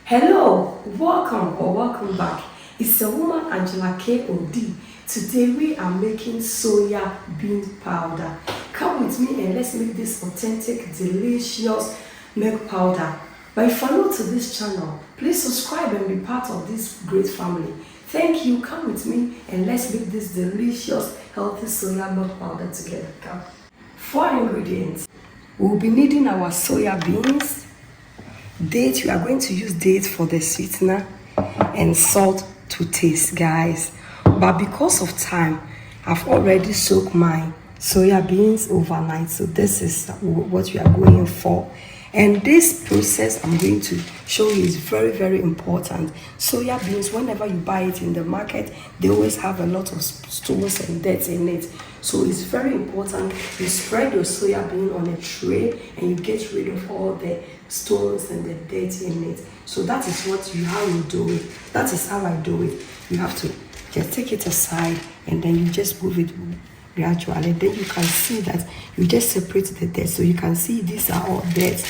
Hello, welcome or welcome back. It's a woman, Angela K.O.D. Today we are making soya bean powder. Come with me and let's make this authentic, delicious milk powder. But if you're new to this channel, please subscribe and be part of this great family. Thank you. Come with me and let's make this delicious, healthy soya milk powder together. Come. 4 ingredients. We'll be needing our soya beans, date. We are going to use date for the sweetener, and salt to taste, guys. But because of time, I've already soaked my soya beans overnight, so this is what we are going for. And this process I'm going to show you is very, very important. Soya beans, whenever you buy it in the market, they always have a lot of stones and dirt in it. So it's very important you spread your soya bean on a tray and you get rid of all the stones and the dirt in it. So that is how you do it. That is how I do it. You have to just take it aside and then you just move it gradually. Then you can see that you just separate the dirt. So you can see these are all dirt.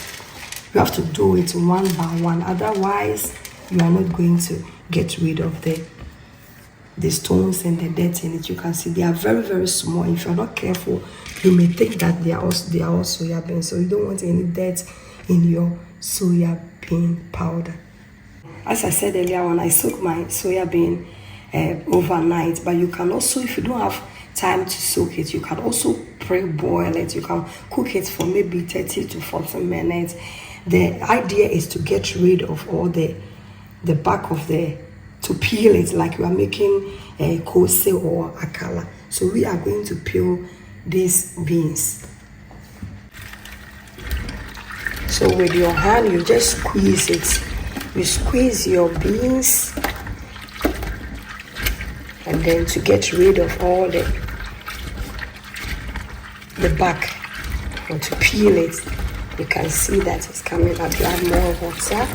You have to do it one by one. Otherwise, you are not going to get rid of the stones and the dirt in it. You can see they are very, very small. If you're not careful, you may think that they are all soya beans. So you don't want any dirt in your soya bean powder. As I said earlier on, I soak my soya bean overnight. But you can also, if you don't have time to soak it, you can also pre-boil it. You can cook it for maybe 30 to 40 minutes. The idea is to get rid of all the back of to peel it like you are making a kose or akala. So we are going to peel these beans. So with your hand, you just squeeze it. You squeeze your beans, and then to get rid of all the back, and to peel it, you can see that it's coming up. You add more water.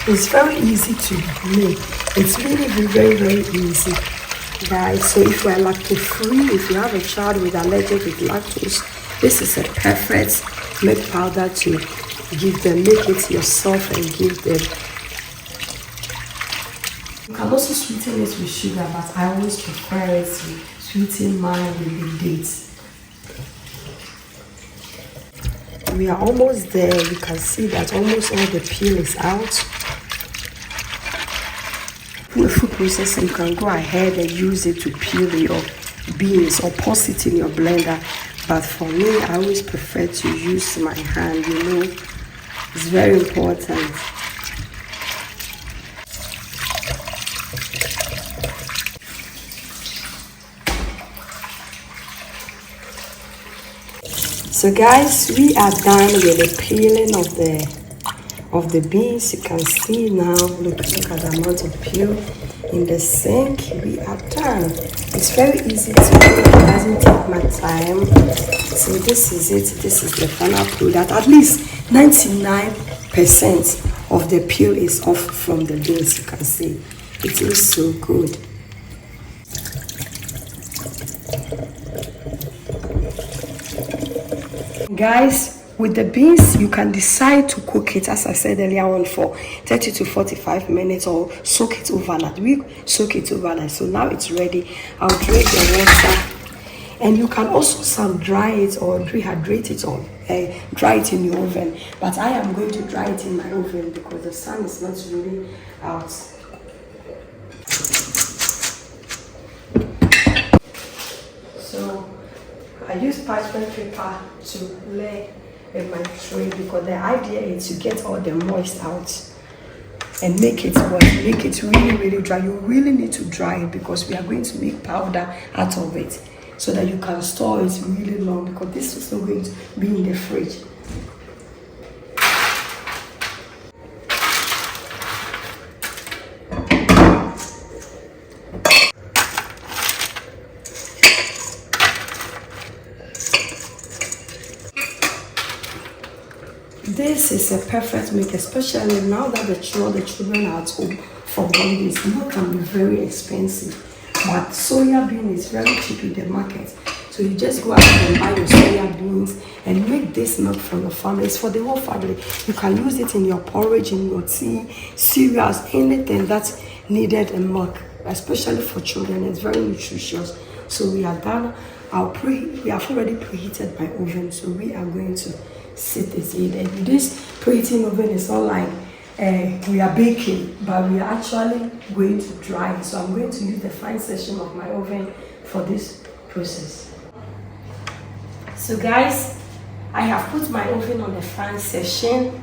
It's very easy to make. It's really very, very easy, guys. So if you are lactose-free, if you have a child with allergic with lactose, this is a perfect milk powder to give them. Make it yourself and give them. You can also sweeten it with sugar, but I always prefer it to sweeten mine with the dates. We are almost there. You can see that almost all the peel is out. In food processing, you can go ahead and use it to peel your beans or pulse it in your blender. But for me, I always prefer to use my hand. You know, it's very important. So guys, we are done with the peeling of the beans. You can see now, look at the amount of peel in the sink. We are done. It's very easy to make. It doesn't take much time. So this is it. This is the final product. At least 99% of the peel is off from the beans. You can see it looks so good. Guys, with the beans, you can decide to cook it, as I said earlier on, for 30 to 45 minutes or soak it overnight. We soak it overnight, so now it's ready. I'll drain the water, and you can also sun dry it or dehydrate it or dry it in your oven. But I am going to dry it in my oven because the sun is not really out. So I use parchment paper to lay in my tray because the idea is to get all the moist out and make it really, really dry. You really need to dry it because we are going to make powder out of it so that you can store it really long, because this is not going to be in the fridge. this is a perfect milk, especially now that the children are at home for holidays. Milk can be very expensive, but soya bean is very cheap in the market. So you just go out and buy your soya beans and make this milk for your family. It's for the whole family. You can use it in your porridge, in your tea, cereals, anything that's needed in milk, especially for children. It's very nutritious. So we are done. We have already preheated my oven, so we are going to set it in. This preheating oven is not like we are baking, but we are actually going to dry. So I'm going to use the fine section of my oven for this process. So guys, I have put my oven on the fan section,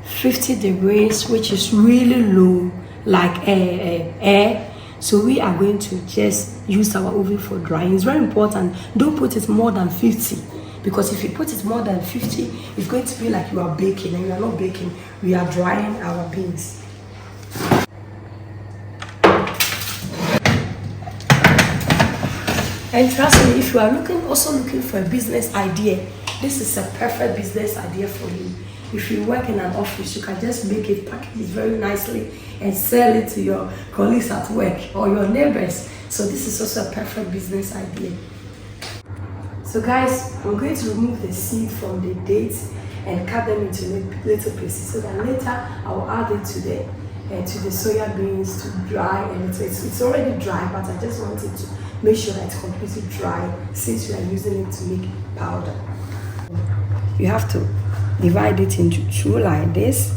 50 degrees, which is really low, like air. So we are going to just use our oven for drying. It's very important. Don't put it more than 50, because if you put it more than 50, it's going to be like you are baking, and you are not baking. We are drying our beans. And trust me, if you are also looking for a business idea, this is a perfect business idea for you. If you work in an office, you can just make it, package it very nicely, and sell it to your colleagues at work or your neighbors. So this is also a perfect business idea. So guys, I'm going to remove the seed from the dates and cut them into little pieces, so that later I will add it to the soya beans to dry. And it's already dry, but I just wanted to make sure that it's completely dry, since we are using it to make powder. You have to divide it into two like this.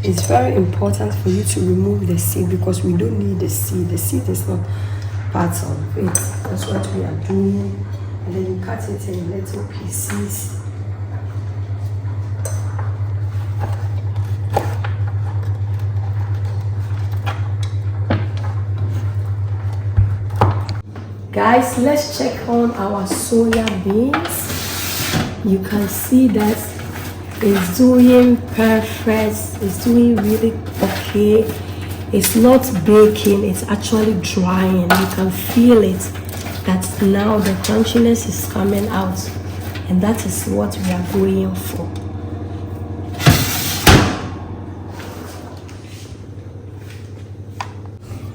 It's very important for you to remove the seed, because we don't need the seed. The seed is not part of it. That's what we are doing. And then you cut it in little pieces. Guys, let's check on our soya beans. You can see that it's doing perfect. It's doing really okay. It's not baking, it's actually drying. You can feel it, that now the crunchiness is coming out, and that is what we are going for.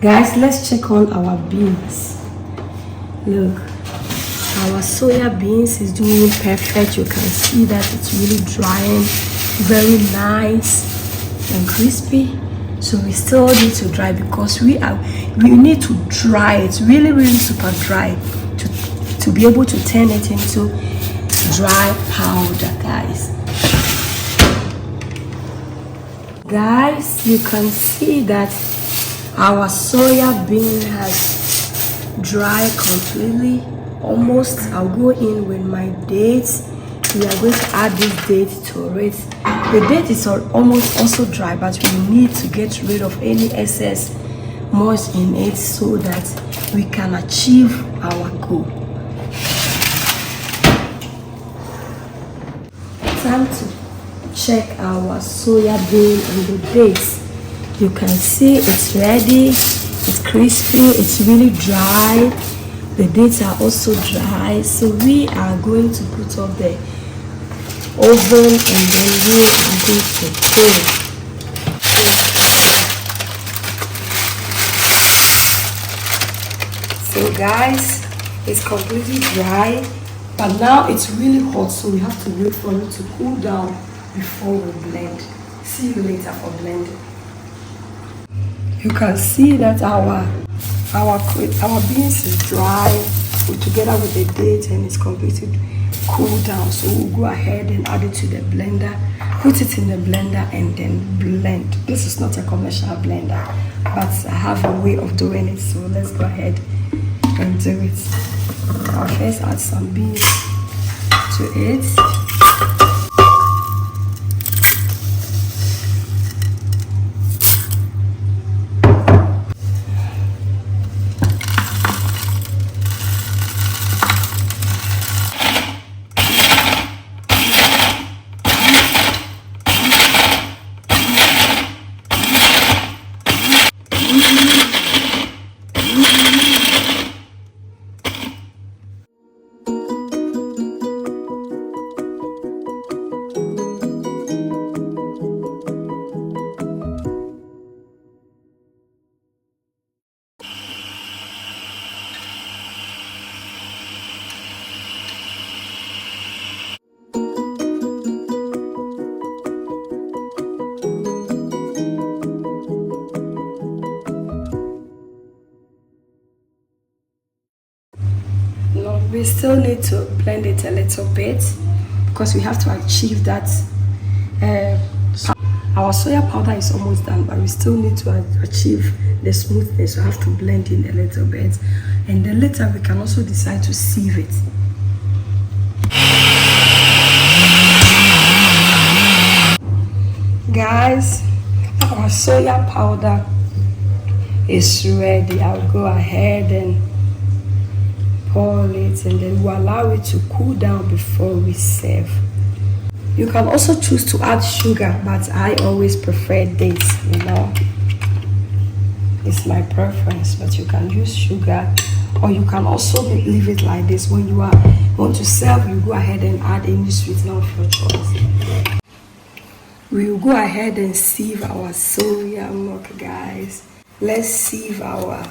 Guys, let's check on our beans. Look, our soya beans is doing perfect. You can see that it's really drying, very nice and crispy. So we still need to dry, because we need to dry it really super dry to be able to turn it into dry powder, guys. Guys, you can see that our soya bean has dry completely, almost. I'll go in with my dates. We are going to add this date to it. The date is almost also dry, but we need to get rid of any excess moist in it, so that we can achieve our goal. Time to check our soya bean and the dates. You can see it's ready. It's crispy, it's really dry. The dates are also dry. So we are going to put up the oven, and then we are going to cook. So guys, it's completely dry, but now it's really hot, so we have to wait for it to cool down before we blend. See you later for blending. You can see that our beans is dry together with the date, and it's completely cooled down. So we'll go ahead and add it to the blender, put it in the blender, and then blend. This is not a commercial blender, but I have a way of doing it, so let's go ahead and do it. I'll first add some beans to it. We still need to blend it a little bit because we have to achieve that. Our soya powder is almost done, but we still need to achieve the smoothness. We have to blend in a little bit, and then later we can also decide to sieve it. Guys, our soya powder is ready. I'll go ahead and pour it, and then we'll allow it to cool down before we serve. You can also choose to add sugar, but I always prefer dates, It's my preference, but you can use sugar, or you can also leave it like this. When you want to serve, you go ahead and add any sweetener of your choice. We will go ahead and sieve our soya milk, guys. Let's sieve our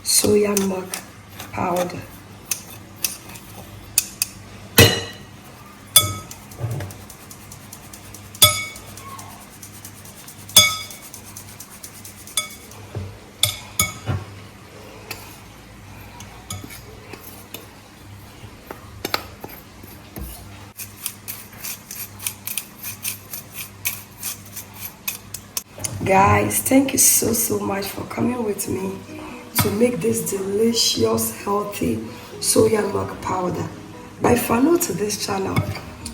soya milk powder. Guys, thank you so much for coming with me to make this delicious, healthy soya milk powder. But if you're new to this channel,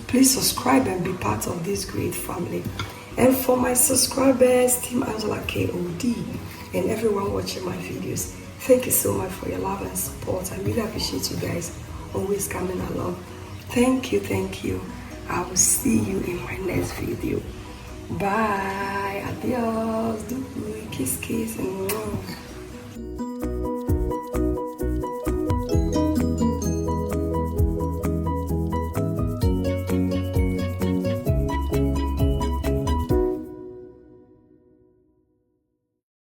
please subscribe and be part of this great family. And for my subscribers, Team Angela KOD, and everyone watching my videos, thank you so much for your love and support. I really appreciate you guys always coming along. Thank you. I will see you in my next video. Bye. Adios. Do kiss and